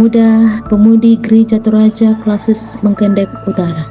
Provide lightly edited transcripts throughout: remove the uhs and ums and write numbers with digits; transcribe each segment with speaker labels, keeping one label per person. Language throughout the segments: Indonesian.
Speaker 1: pemuda-pemudi Gereja Toraja Klasis Mengkendek Utara.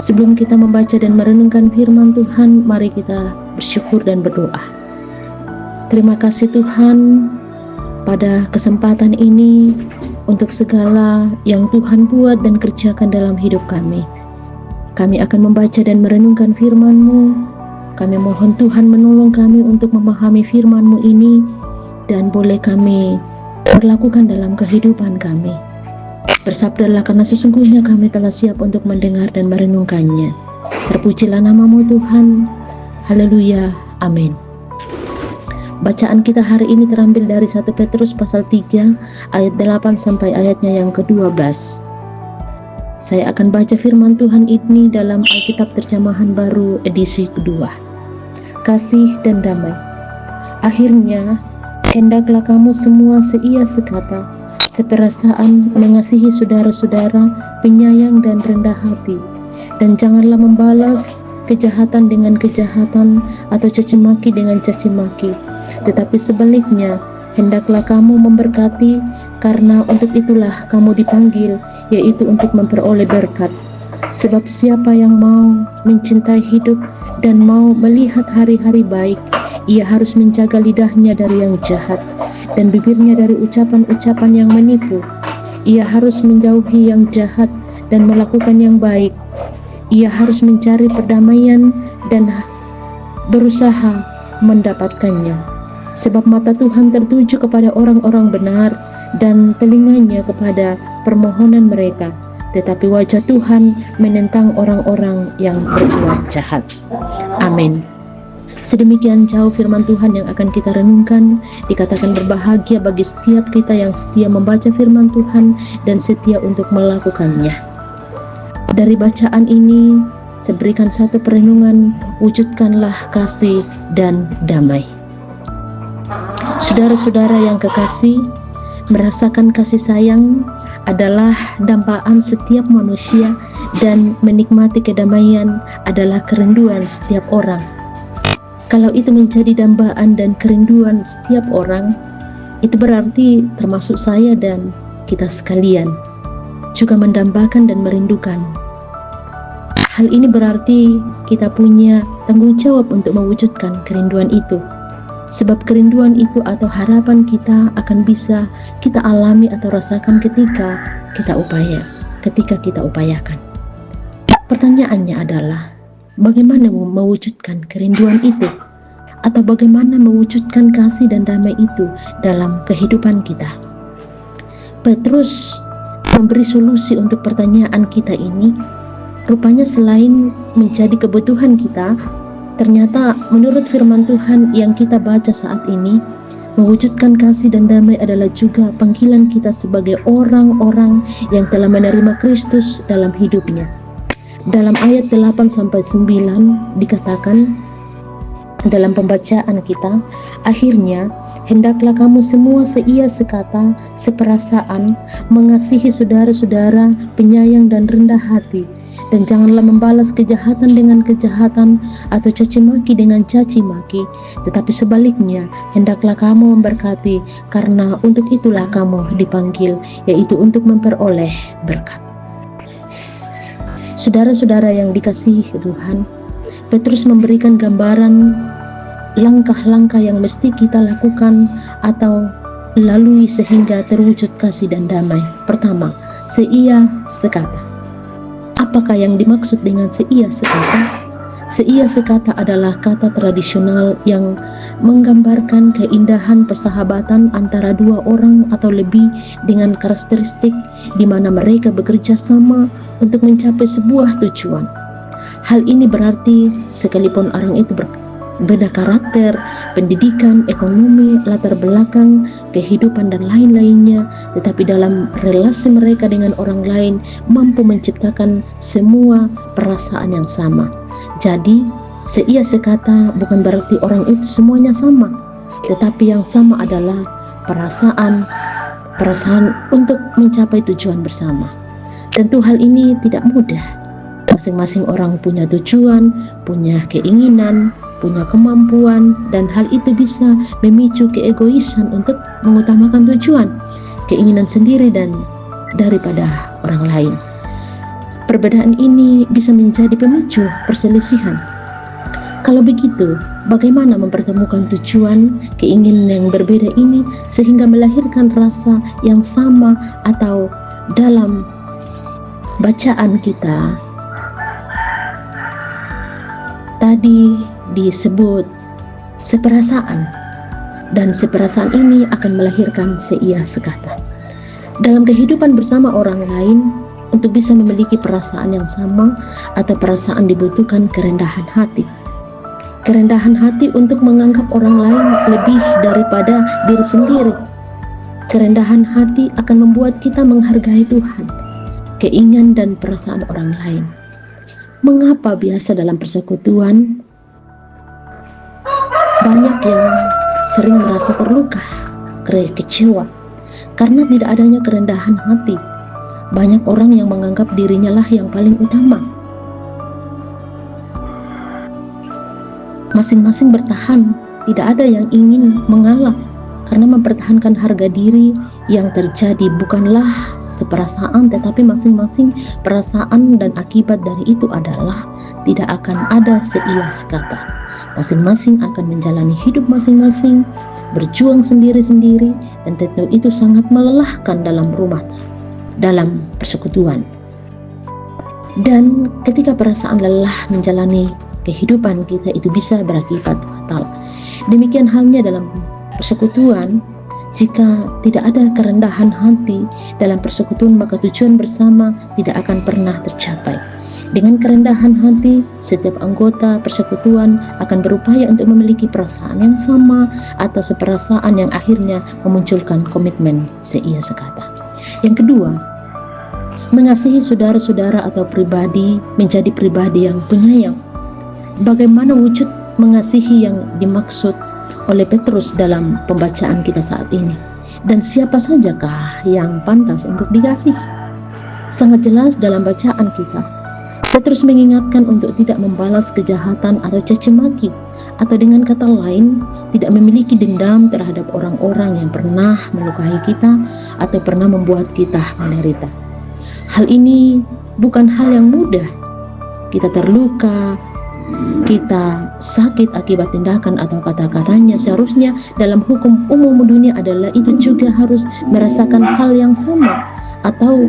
Speaker 1: Sebelum kita membaca dan merenungkan firman Tuhan, mari kita bersyukur dan berdoa. Terima kasih Tuhan pada kesempatan ini untuk segala yang Tuhan buat dan kerjakan dalam hidup kami. Kami akan membaca dan merenungkan firman-Mu. Kami mohon Tuhan menolong kami untuk memahami firman-Mu ini dan boleh kami berlakukan dalam kehidupan kami. Bersabdalah karena sesungguhnya kami telah siap untuk mendengar dan merenungkannya. Terpujilah nama-Mu Tuhan. Haleluya. Amin. Bacaan kita hari ini terambil dari 1 Petrus pasal 3 ayat 8 sampai ayatnya yang ke-12. Saya akan baca firman Tuhan ini dalam Alkitab Terjemahan Baru edisi kedua. Kasih dan damai. Akhirnya, hendaklah kamu semua seia sekata, seperasaan, mengasihi saudara-saudara, penyayang dan rendah hati, dan janganlah membalas kejahatan dengan kejahatan atau caci maki dengan caci maki, tetapi sebaliknya hendaklah kamu memberkati, karena untuk itulah kamu dipanggil, yaitu untuk memperoleh berkat. Sebab siapa yang mau mencintai hidup dan mau melihat hari-hari baik, ia harus menjaga lidahnya dari yang jahat dan bibirnya dari ucapan-ucapan yang menipu. Ia harus menjauhi yang jahat dan melakukan yang baik. Ia harus mencari perdamaian dan berusaha mendapatkannya. Sebab mata Tuhan tertuju kepada orang-orang benar dan telinganya kepada permohonan mereka, tetapi wajah Tuhan menentang orang-orang yang berbuat jahat. Amin. Sedemikian jauh firman Tuhan yang akan kita renungkan. Dikatakan berbahagia bagi setiap kita yang setia membaca firman Tuhan dan setia untuk melakukannya. Dari bacaan ini, saya berikan satu perenungan, wujudkanlah kasih dan damai. Saudara-saudara yang kekasih, merasakan kasih sayang adalah dambaan setiap manusia dan menikmati kedamaian adalah kerinduan setiap orang. Kalau itu menjadi dambaan dan kerinduan setiap orang, itu berarti termasuk saya dan kita sekalian juga mendambakan dan merindukan. Hal ini berarti kita punya tanggung jawab untuk mewujudkan kerinduan itu. Sebab kerinduan itu atau harapan kita akan bisa kita alami atau rasakan ketika kita upayakan. Pertanyaannya adalah, bagaimana mewujudkan kerinduan itu? Atau bagaimana mewujudkan kasih dan damai itu dalam kehidupan kita? Petrus memberi solusi untuk pertanyaan kita ini. Rupanya selain menjadi kebutuhan kita, ternyata menurut firman Tuhan yang kita baca saat ini, mewujudkan kasih dan damai adalah juga panggilan kita sebagai orang-orang yang telah menerima Kristus dalam hidupnya. Dalam ayat 8-9 dikatakan dalam pembacaan kita, akhirnya hendaklah kamu semua seia sekata, seperasaan, mengasihi saudara-saudara, penyayang dan rendah hati, dan janganlah membalas kejahatan dengan kejahatan atau caci maki dengan caci maki, tetapi sebaliknya hendaklah kamu memberkati, karena untuk itulah kamu dipanggil, yaitu untuk memperoleh berkat. Saudara-saudara yang dikasihi Tuhan, Petrus memberikan gambaran langkah-langkah yang mesti kita lakukan atau lalui sehingga terwujud kasih dan damai. Pertama, seia sekata. Apakah yang dimaksud dengan seia sekata? Seia sekata adalah kata tradisional yang menggambarkan keindahan persahabatan antara dua orang atau lebih dengan karakteristik di mana mereka bekerja sama untuk mencapai sebuah tujuan. Hal ini berarti sekalipun orang itu berbeda karakter, pendidikan, ekonomi, latar belakang, kehidupan dan lain-lainnya, tetapi dalam relasi mereka dengan orang lain mampu menciptakan semua perasaan yang sama. Jadi, seia sekata bukan berarti orang itu semuanya sama, tetapi yang sama adalah perasaan untuk mencapai tujuan bersama. Tentu hal ini tidak mudah. Masing-masing orang punya tujuan, punya keinginan, punya kemampuan, dan hal itu bisa memicu keegoisan untuk mengutamakan tujuan, keinginan sendiri dan daripada orang lain. Perbedaan ini bisa menjadi pemicu perselisihan. Kalau begitu, bagaimana mempertemukan tujuan, keinginan yang berbeda ini sehingga melahirkan rasa yang sama, atau dalam bacaan kita tadi disebut seperasaan, dan seperasaan ini akan melahirkan seia sekata. Dalam kehidupan bersama orang lain, untuk bisa memiliki perasaan yang sama atau perasaan dibutuhkan kerendahan hati. Kerendahan hati untuk menganggap orang lain lebih daripada diri sendiri. Kerendahan hati akan membuat kita menghargai Tuhan, keinginan dan perasaan orang lain. Mengapa biasa dalam persekutuan banyak yang sering merasa terluka, kecewa, karena tidak adanya kerendahan hati. Banyak orang yang menganggap dirinya lah yang paling utama. Masing-masing bertahan, tidak ada yang ingin mengalah, karena mempertahankan harga diri yang terjadi bukanlah seperasaan, tetapi masing-masing perasaan dan akibat dari itu adalah tidak akan ada seia sekata. Masing-masing akan menjalani hidup masing-masing, berjuang sendiri-sendiri, dan tentu itu sangat melelahkan dalam dalam persekutuan. Dan ketika perasaan lelah menjalani kehidupan kita, itu bisa berakibat fatal. Demikian halnya dalam persekutuan. Jika tidak ada kerendahan hati dalam persekutuan, maka tujuan bersama tidak akan pernah tercapai. Dengan kerendahan hati, setiap anggota persekutuan akan berupaya untuk memiliki perasaan yang sama atau seperasaan yang akhirnya memunculkan komitmen seia sekata. Yang kedua, mengasihi saudara-saudara atau pribadi menjadi pribadi yang penyayang. Bagaimana wujud mengasihi yang dimaksud oleh Petrus dalam pembacaan kita saat ini? Dan siapa sajakah yang pantas untuk dikasihi? Sangat jelas dalam bacaan kita, Petrus mengingatkan untuk tidak membalas kejahatan atau caci maki, atau dengan kata lain, tidak memiliki dendam terhadap orang-orang yang pernah melukai kita atau pernah membuat kita menderita. Hal ini bukan hal yang mudah. Kita terluka, kita sakit akibat tindakan atau kata-katanya. Seharusnya dalam hukum umum dunia adalah itu juga harus merasakan hal yang sama, atau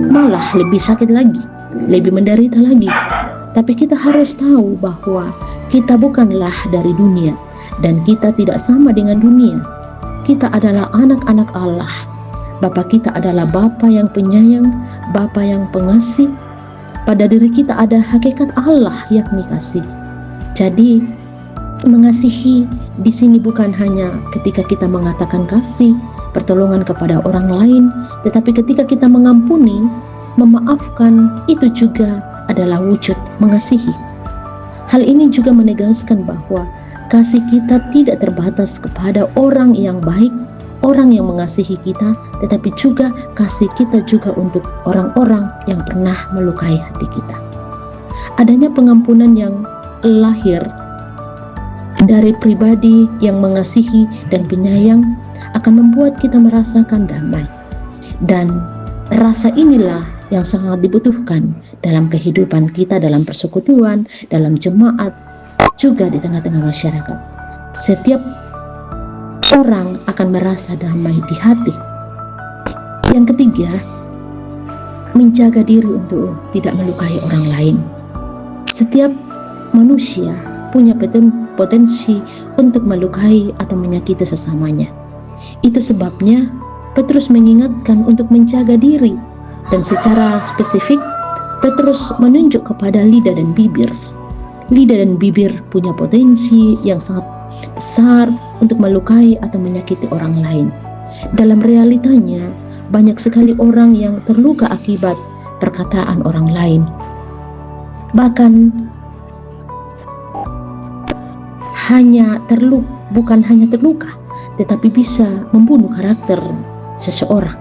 Speaker 1: malah lebih sakit lagi, lebih menderita lagi. Tapi kita harus tahu bahwa kita bukanlah dari dunia, dan kita tidak sama dengan dunia. Kita adalah anak-anak Allah. Bapa kita adalah Bapa yang penyayang, Bapa yang pengasih. Pada diri kita ada hakikat Allah, yakni kasih. Jadi, mengasihi di sini bukan hanya ketika kita mengatakan kasih, pertolongan kepada orang lain, tetapi ketika kita mengampuni, memaafkan, itu juga adalah wujud mengasihi. Hal ini juga menegaskan bahwa kasih kita tidak terbatas kepada orang yang baik, orang yang mengasihi kita, tetapi juga kasih kita juga untuk orang-orang yang pernah melukai hati kita. Adanya pengampunan yang lahir dari pribadi yang mengasihi dan penyayang akan membuat kita merasakan damai. Dan rasa inilah yang sangat dibutuhkan dalam kehidupan kita, dalam persekutuan, dalam jemaat, juga di tengah-tengah masyarakat. Setiap orang akan merasa damai di hati. Yang ketiga, menjaga diri untuk tidak melukai orang lain. Setiap manusia punya potensi untuk melukai atau menyakiti sesamanya. Itu sebabnya Petrus mengingatkan untuk menjaga diri, dan secara spesifik Petrus menunjuk kepada lidah dan bibir. Lidah dan bibir punya potensi yang sangat besar untuk melukai atau menyakiti orang lain. Dalam realitanya, banyak sekali orang yang terluka akibat perkataan orang lain. Bahkan bukan hanya terluka, tetapi bisa membunuh karakter seseorang.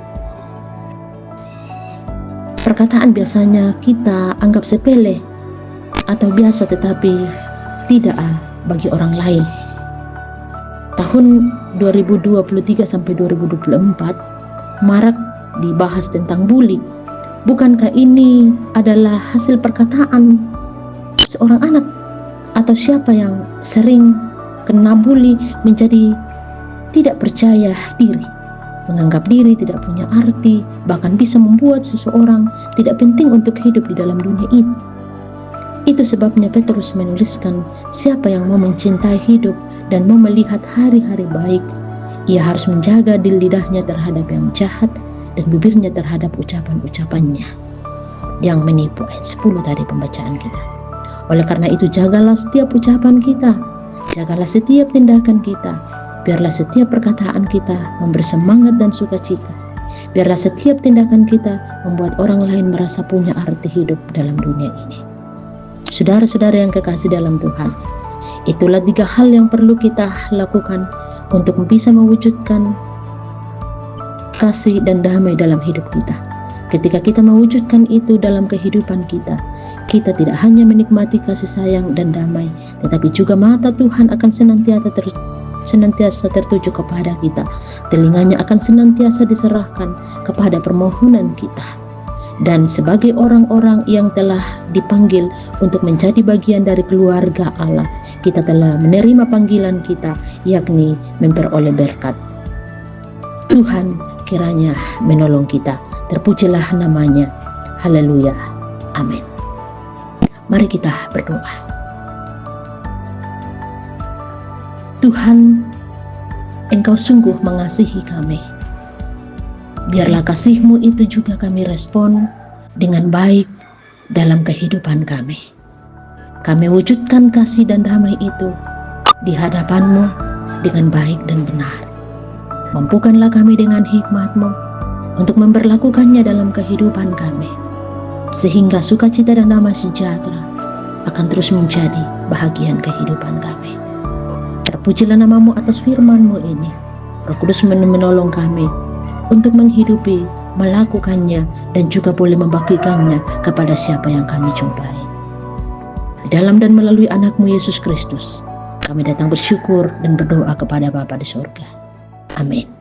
Speaker 1: Perkataan biasanya kita anggap sepele atau biasa, tetapi tidak bagi orang lain. Tahun 2023 sampai 2024 marak dibahas tentang bully. Bukankah ini adalah hasil perkataan seorang anak atau siapa yang sering kena bully menjadi tidak percaya diri, menganggap diri tidak punya arti, bahkan bisa membuat seseorang tidak penting untuk hidup di dalam dunia ini. Itu sebabnya Petrus menuliskan, siapa yang mau mencintai hidup dan mau melihat hari-hari baik, ia harus menjaga di lidahnya terhadap yang jahat dan bibirnya terhadap ucapan-ucapannya yang menipu. Ayat 10 tadi pembacaan kita. Oleh karena itu jagalah setiap ucapan kita, jagalah setiap tindakan kita, biarlah setiap perkataan kita memberi semangat dan sukacita, biarlah setiap tindakan kita membuat orang lain merasa punya arti hidup dalam dunia ini. Saudara-saudara yang kekasih dalam Tuhan, itulah 3 hal yang perlu kita lakukan untuk bisa mewujudkan kasih dan damai dalam hidup kita. Ketika kita mewujudkan itu dalam kehidupan kita, kita tidak hanya menikmati kasih sayang dan damai, tetapi juga mata Tuhan akan senantiasa tertuju kepada kita. Telinganya akan senantiasa diserahkan kepada permohonan kita. Dan sebagai orang-orang yang telah dipanggil untuk menjadi bagian dari keluarga Allah, kita telah menerima panggilan kita, yakni memperoleh berkat. Tuhan kiranya menolong kita. Terpujilah namanya. Haleluya. Amin. Mari kita berdoa. Tuhan, Engkau sungguh mengasihi kami. Biarlah kasih-Mu itu juga kami respon dengan baik dalam kehidupan kami. Kami wujudkan kasih dan damai itu di hadapan-Mu dengan baik dan benar. Mampukanlah kami dengan hikmat-Mu untuk memperlakukannya dalam kehidupan kami, sehingga sukacita dan damai sejahtera akan terus menjadi bahagian kehidupan kami. Terpujilah nama-Mu atas firman-Mu ini. Roh Kudus menolong kami untuk menghidupi, melakukannya, dan juga boleh membagikannya kepada siapa yang kami jumpai. Di dalam dan melalui anak-Mu Yesus Kristus, kami datang bersyukur dan berdoa kepada Bapa di surga. Amin.